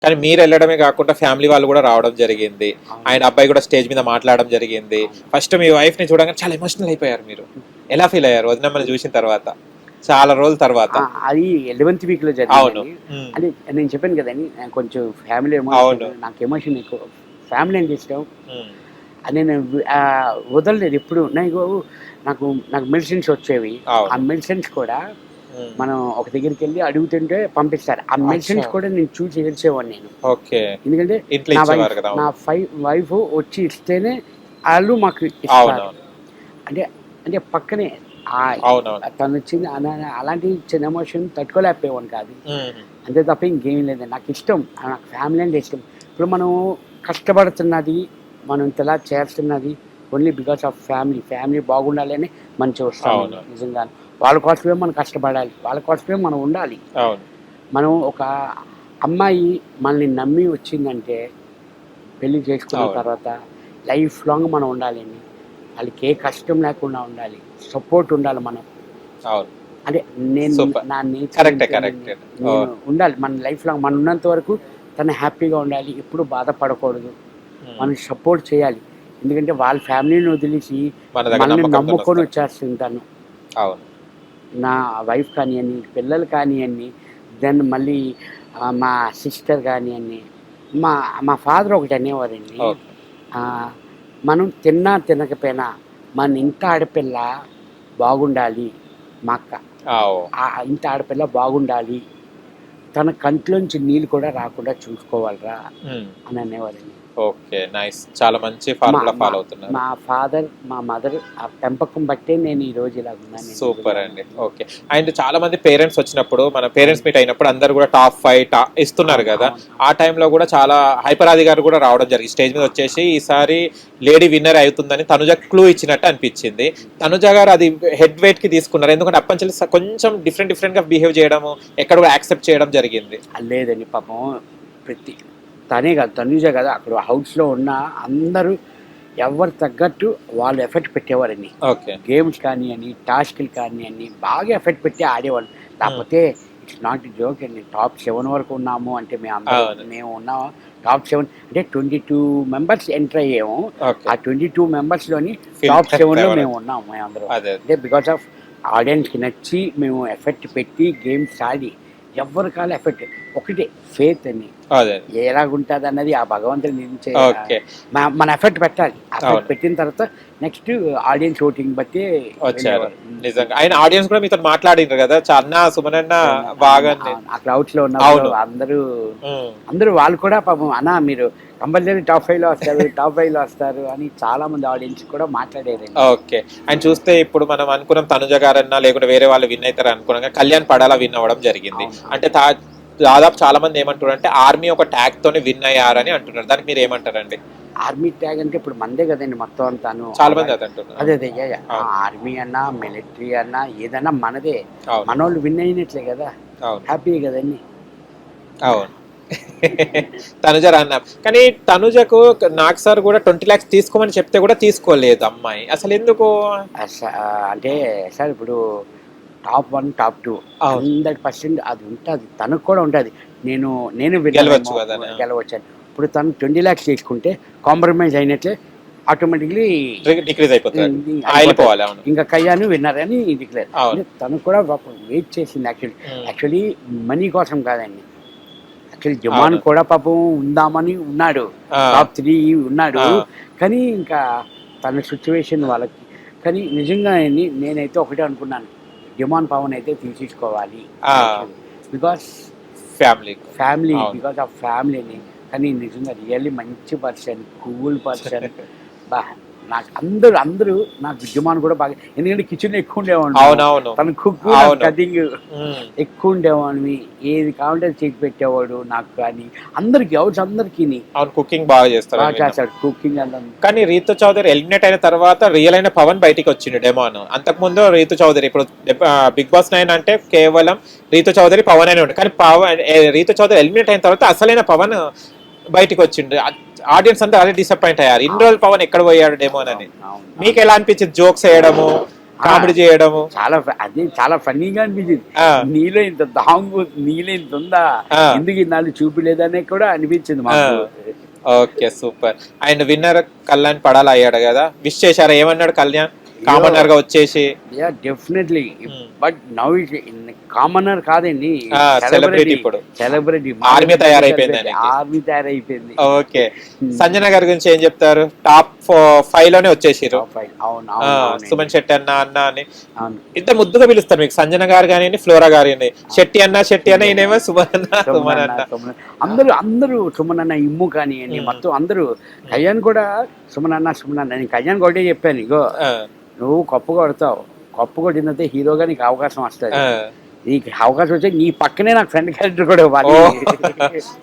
కానీ మీరు వెళ్ళడమే కాకుండా ఫ్యామిలీ వాళ్ళు కూడా రావడం జరిగింది. ఆయన అబ్బాయి కూడా స్టేజ్ మీద మాట్లాడడం జరిగింది. ఫస్ట్ మీ వైఫ్ ని చూడగానే చాలా ఎమోషనల్ అయిపోయారు మీరు. ఎలా ఫీల్ అయ్యారు వదినమ్మని చూసిన తర్వాత చాలా రోజుల తర్వాత? అది 11th వీక్ లో అవును. జరిగింది. అది నేను చెప్పాను కదండి, నాకు కొంచెం ఫ్యామిలీ అవును. ఎమోషన్, నాకు ఎమోషన్ ఎక్కువ, ఫ్యామిలీ అంటే ఇష్టం. ఉమ్. అది నేను వదలలేదు ఎప్పుడు. నాకు నాకు మెడిసిన్స్ వచ్చేవి. అవును. ఆ మెడిసిన్స్ కూడా ఉమ్. మనం ఒక దగ్గరికి వెళ్ళి అడుగుతుంటే పంపిస్తారు. ఆ మెడిసిన్స్ అచ్చా. కూడా నేను చూసి ఏడ్చేవాడిని నేను. ఓకే. ఎందుకంటే ఇంట్లో నా ఇచ్చేవారు వైఫ్ కదా. నా వైఫ్ వచ్చి ఇస్తేనే వాళ్ళు మాకు అవును. ఇస్తారు. అవును. అంటే అంటే పక్కనే అవునవును. తను వచ్చింది అలాంటి చిన్న ఎమోషన్ తట్టుకోలేకపోయేవాడిని కాదు. ఉమ్. అంతే తప్ప ఇంకేం లేదు. నాకు ఇష్టం, నాకు ఫ్యామిలీ అంటే ఇష్టం. ఇప్పుడు మనం కష్టపడుతున్నది, మనం ఇంతలా చేస్తున్నది ఓన్లీ బికాస్ ఆఫ్ ఫ్యామిలీ బాగుండాలని మనం చూస్తాం. అవును. నిజంగా వాళ్ళ కోసమే మనం కష్టపడాలి, వాళ్ళ కోసమే మనం ఉండాలి. అవును. మనం ఒక అమ్మాయి మనల్ని నమ్మి వచ్చిందంటే పెళ్లి చేసుకున్న అవును. తర్వాత లైఫ్ లాంగ్ మనం ఉండాలండి. వాళ్ళకి ఏ కష్టం లేకుండా ఉండాలి, సపోర్ట్ ఉండాలి. మనం అవును. అంటే నేను సూపర్. నా నేచర్ కరెక్టే, ఏంటి అనేది కరెక్టే. నేను ఉండాలి. మన లైఫ్ లాంగ్ మనం ఉన్నంత వరకు తను హ్యాపీగా ఉండాలి, ఎప్పుడు బాధపడకూడదు. మనం సపోర్ట్ చేయాలి. ఎందుకంటే వాళ్ళ ఫ్యామిలీని వదిలేసి మన దగ్గర మనల్ని నమ్మకంతో నమ్ముకొని వస్తారు. వచ్చేస్తుంది తను. అవును. నా వైఫ్ కానివ్వండి, పిల్లలు కానివ్వండి, దెన్ మళ్ళీ మా సిస్టర్ కానివ్వండి, మా మా ఫాదర్ ఒకటి అనేవారండి. ఓకే. ఆ, మనం తిన్నా తినకపోయినా మన ఇంటి ఆడపిల్ల బాగుండాలి. మా అక్క ఆవ్. ఇంటి ఆడపిల్ల బాగుండాలి, తన కంట్లోంచి నీళ్ళు కూడా రాకుండా చూసుకోవాలిరా ఉమ్. అని అనేవారండి. Okay, nice. చాలా మంచి మా ఫార్ములా మా ఫాలో అవుతున్నారు. మా ఫాదర్ మా మదర్ ఆ పెంపకం బట్టే నేను ఈ రోజు ఇలా ఉన్నాను. సూపర్ అండి. ఓకే. అండ్ చాలా మంది పేరెంట్స్ వచ్చినప్పుడు, మన పేరెంట్స్ మీట్ అయినప్పుడు అందరు కూడా టాప్ 5 ఇస్తున్నారు కదా. ఆ టైంలో కూడా చాలా హైపరాది గారు కూడా రావడం జరిగింది. స్టేజ్ మీద వచ్చేసి ఈసారి లేడీ విన్నర్ అవుతుందని తనుజ క్లూ ఇచ్చినట్టు అనిపించింది. తనుజ గారు అది హెడ్ వెయిట్ కి తీసుకున్నారు. ఎందుకంటే అప్పంచెల్లి కొంచెం డిఫరెంట్ గా బిహేవ్ చేయడము, ఎక్కడ కూడా యాక్సెప్ట్ చేయడం జరిగింది. లేదండి, పాపం ప్రతి తనే కాదు, తనుజ కదా, అక్కడ హౌస్లో ఉన్న అందరూ ఎవరు తగ్గట్టు వాళ్ళు ఎఫెక్ట్ పెట్టేవారండి. ఓకే. గేమ్స్ కానివ్వండి, టాస్క్లు కానివ్వండి, బాగా ఎఫెక్ట్ పెట్టి ఆడేవాళ్ళు. కాకపోతే ఇట్స్ నాట్ జోక్ అండి. టాప్ 7 వరకు ఉన్నాము అంటే అవును. మేము ఉన్నాము టాప్ 7 అంటే 22 మెంబర్స్ ఎంటర్ అయ్యాము. ఓకే. ఆ 22 మెంబర్స్లోని Filter టాప్ 7లో ఎవరు? మేము ఉన్నాము మేము అందరం. అదే. అంటే బికాస్ ఆఫ్ ఆడియన్స్కి నచ్చి మేము ఎఫెక్ట్ పెట్టి గేమ్స్ ఆడి ఎవరి కాల ఎఫెక్ట్ ఒకటే ఫేత్ అని అదే. ఎలాగుంటుంది అన్నది ఆ భగవంతుని నిర్ణయించే. ఓకే. మన ఎఫెక్ట్ పెట్టాలి. ఎఫెక్ట్ అవును. పెట్టిన తర్వాత నెక్స్ట్ ఆడియన్స్ ఓటింగ్ బట్టి వచ్చారు. వెళ్ళేవారు. నిజంగా ఆయన ఆడియన్స్ కూడా మీతో మాట్లాడిండ్రు కదా. అన్న సుమనన్న బాగా. ఆ క్రౌడ్స్ లో ఉన్నప్పుడు అవును. ఉమ్. అందరూ వాళ్ళు కూడా పాపం అన్న మీరు కంపల్సరీ టాప్ 5 లో వస్తారు, టాప్ 5 లో వస్తారు అని చాలా మంది ఆడియన్స్ కూడా మాట్లాడేదండి. ఓకే. ఆయన చూస్తే ఇప్పుడు మనం అనుకున్నాం తనుజ గారన్నా లేకుంటే వేరే వాళ్ళు విన్ అవుతారు అనుకున్నాం, కళ్యాణ్ పడాలా విన్ అవ్వడం జరిగింది. అవును. అంటే దాదాపు చాలా మంది ఏమంటారు అంటే ఆర్మీ ఒక ట్యాగ్ తోనే విన్ అయ్యారని అంటున్నారు. దానికి మీరు ఏమంటారండి? ఆర్మీ ట్యాగ్ అంటే ఇప్పుడు మందే కదండి మొత్తం అంతాను. చాలా మంది అది అంటున్నారు. అదే అవును. ఆర్మీ అన్నా మిలిటరీ అన్నా ఏదన్నా మనదే. అవును. మనోళ్ళు విన్ అయినట్లే కదా, అవును. హ్యాపీ కదండి. అవును. తనుజ అన్న కానీ తనుజకు నాకు సార్ కూడా 20 lakhs తీసుకోమని చెప్తే కూడా తీసుకోలేదు అమ్మాయి. అసలు ఎందుకు? అంటే సార్ ఇప్పుడు టాప్ 1 టాప్ 2 అవును. 100% అది ఉంటుంది, తనకు కూడా ఉంటుంది. నేను గెలవచ్చు కదా. గెలవచ్చాను. ఇప్పుడు తను 20 lakhs తీసుకుంటే కాంప్రమైజ్ అయినట్లే, ఆటోమేటిక్లీ డిక్రీజ్ అయిపోతుంది. ఆయిలిపోవాలి. అవును. ఇంకా కయ్యాను విన్నర్ అని డిక్లేర్. అవును. తను కూడా వెయిట్ చేసింది. యాక్చువల్లీ మనీ కోసం కాదండి. యాక్చువల్లీ జమాన్ అవును. కూడా పాపం ఉందామని ఉన్నాడు, టాప్ 3 ఉన్నాడు. కానీ ఇంకా తన సిచ్యువేషన్ వాళ్ళకి. కానీ నిజంగా నేనైతే ఒకటే అనుకున్నాను, జమాన్ పవన్ అయితే తీసుకోవాలి బికాస్ ఫ్యామిలీ అవును. బికాస్ ఆఫ్ ఫ్యామిలీని. కానీ నిజంగా రియల్లీ మంచి పర్సన్, కూల్ పర్సన్. బా నాకు అందరూ నాకు విద్యమాన్ కూడా బాగా, ఎందుకంటే కిచెన్ ఎక్కువ ఉండేవాడు. అవునవును. తన కుక్ కటింగ్ ఎక్కువ ఉండేవాడిని. ఏది కావాలంటే చేసి పెట్టేవాడు నాకు. కానీ అందరికి అందరికి అవును, కుకింగ్ బాగా చేస్తారు. చేస్తాడు కుకింగ్ అంతా. కానీ రీతు చౌదరి ఎలిమినేట్ అయిన తర్వాత రియల్ అయిన పవన్ బయటికి వచ్చిండు డెమాన్. అంతకుముందు రీతు చౌదరి, ఇప్పుడు బిగ్ బాస్ 9 అంటే కేవలం రీతు చౌదరి పవన్ అనే ఉండు. కానీ రీతు చౌదరి ఎలిమినేట్ అయిన తర్వాత అసలైన పవన్ బయటికి వచ్చిండు. ఆడియన్స్ అంతా అదే డిసప్పాయింట్ అయ్యారు. ఇన్ని రోజులు పవన్ ఎక్కడ పోయాడు డెమోన్ అని. మీకు ఎలా అనిపించింది జోక్స్ వేయడము? కామెడీ చేయడము. అది చాలా ఫన్నీగా అనిపించింది. ఆ. నీలో ఇంత దాంగు, నీలో ఇంత ఉందా, ఆ. ఎందుకు ఇన్నాళ్ళు చూపిలేదనే కూడా అనిపించింది మాకు. Okay super. And winner Kalyan Padala అయ్యాడు కదా, విష్ చేశారా? ఏమన్నాడు కళ్యాణ్ కామనర్ గా వచ్చేసి? Yeah definitely, Hmm. But now commoner కాదండి, సెలబ్రిటీ ఇప్పుడు సెలబ్రిటీ ఆర్మీ తయారైపోయింది ఆయనకి. ఆర్మీ తయారైపోయింది. ఓకే, సంజన గారి గురించి ఏం చెప్తారు? టాప్ 5 లోనే వచ్చేసిరు. అవును సుమన్ శెట్టి అన్న అన్న అని అవును. ఇంత ముద్దుగా పిలుస్తారు మీకు, సంజన గారు కానీ ఫ్లోరా గారి శెట్టి అన్న శెట్టి అన్న, ఈయనేమో సుమన్ అన్న సుమన్ అన్న. అందరూ సుమన్ అన్న, ఇమ్ము కానివ్వండి, మొత్తం అందరూ. కళ్యాణ్ కూడా సుమన్ అన్న సుమన్ అన్న. నేను కళ్యాణ్ ఒకటే చెప్పాను, ఇగో నువ్వు కప్పు కొడతావు, కప్పు కొట్టినంతే హీరోగా నీకు అవకాశం వస్తుంది. నీకు అవకాశం వచ్చే నీ పక్కనే నాకు ఫ్రెండ్ క్యారెక్టర్ కూడా ఇవ్వాలి.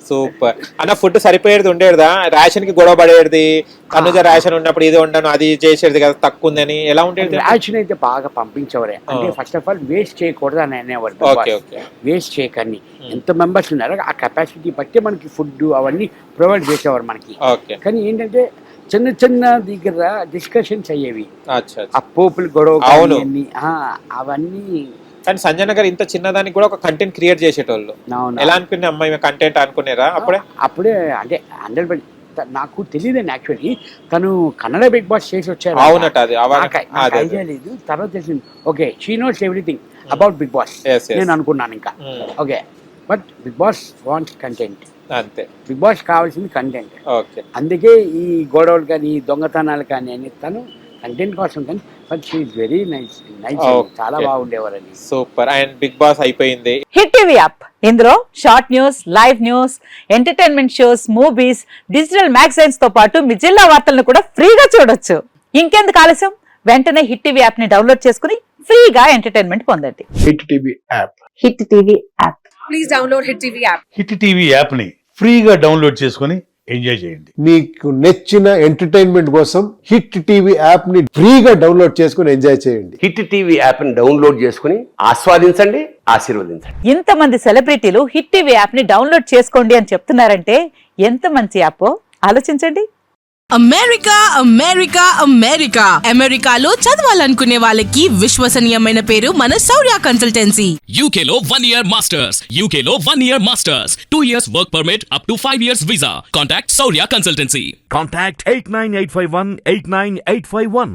సూపర్ అన్న. ఫుడ్ సరిపోయేది ఉండేదా? రేషన్ కి గొడవ పడేది, తనుజ రేషన్ ఉన్నప్పుడు ఇది ఉండను అది చేసేది కదా తక్కువ ఉందని, ఎలా ఉండేది? రేషన్ అయితే బాగా పంపించేవారే. అంటే ఫస్ట్ ఆఫ్ ఆల్ వేస్ట్ చేయకూడదు అని అనేవారు. వేస్ట్ చేయకండి, ఎంత మెంబర్స్ ఉన్నారో ఆ కెపాసిటీ బట్టి మనకి ఫుడ్ అవన్నీ ప్రొవైడ్ చేసేవారు మనకి. కానీ ఏంటంటే చిన్న చిన్న దగ్గర డిస్కషన్స్ అయ్యేవి, ఆ పోపులు గొడవ అవన్నీ. కానీ సంజన గారు ఇంత చిన్నదానికి కూడా ఒక కంటెంట్ క్రియేట్ చేసేటోళ్ళు. ఎలా అనుకునే అమ్మాయి కంటెంట్ అనుకునేరా అప్పుడే? అంటే 100% నాకు తెలియదండి యాక్చువల్లీ. తను కన్నడ బిగ్ బాస్ చేసి వచ్చారు. అవునట, అది ఐడియా లేదు. తర్వాత తెలిసింది okay she knows everything about Big Boss నేను అనుకున్నాను ఇంకా. Okay, but Big Boss wants content, అంతే. బిగ్ బాస్ కావాల్సింది కంటెంట్. ఓకే, అందుకే ఈ గొడవలు కానీ దొంగతనాలు కానీ అని తను కంటెంట్ కోసం. కానీ but she is very nice, చాలా బాగుండేవారని. సూపర్. అండ్ బిగ్ బాస్ అయిపోయింది. హిట్ టీవీ యాప్, ఇందులో short news, live news, entertainment shows, movies, digital magazines తో పాటు మీ జిల్లా వార్తలను కూడా ఫ్రీగా చూడొచ్చు. ఇంకెందుకు ఆలస్యం, వెంటనే హిట్ టీవీ యాప్ ని డౌన్లోడ్ చేసుకుని ఫ్రీగా ఎంటర్టైన్మెంట్ పొందండి. Hit TV app, hit TV app. Please download hit TV app. Hit TV app ని ఫ్రీగా డౌన్లోడ్ చేసుకొని ఎంజాయ్ చేయండి. మీకు నచ్చిన ఎంటర్టైన్మెంట్ కోసం హిట్ టీవీ యాప్ ని ఫ్రీగా డౌన్లోడ్ చేసుకుని ఎంజాయ్ చేయండి. హిట్ టీవీ యాప్ ని డౌన్లోడ్ చేసుకుని ఆస్వాదించండి, ఆశీర్వదించండి. ఇంతమంది సెలబ్రిటీలు హిట్ టీవీ యాప్ ని డౌన్లోడ్ చేసుకోండి అని చెప్తున్నారంటే ఎంత మంచి యాప్ ఆలోచించండి. అమెరికా అమెరికా అమెరికా అమెరికాలో చదవాలనుకునే వాళ్ళకి విశ్వసనీయమైన పేరు మన శౌర్య కన్సల్టెన్సీ. UK లో 1 year masters. UK లో 1 year masters. 2 years work permit up to 5 years visa. Contact Saurya Consultancy. Contact 89851 89851.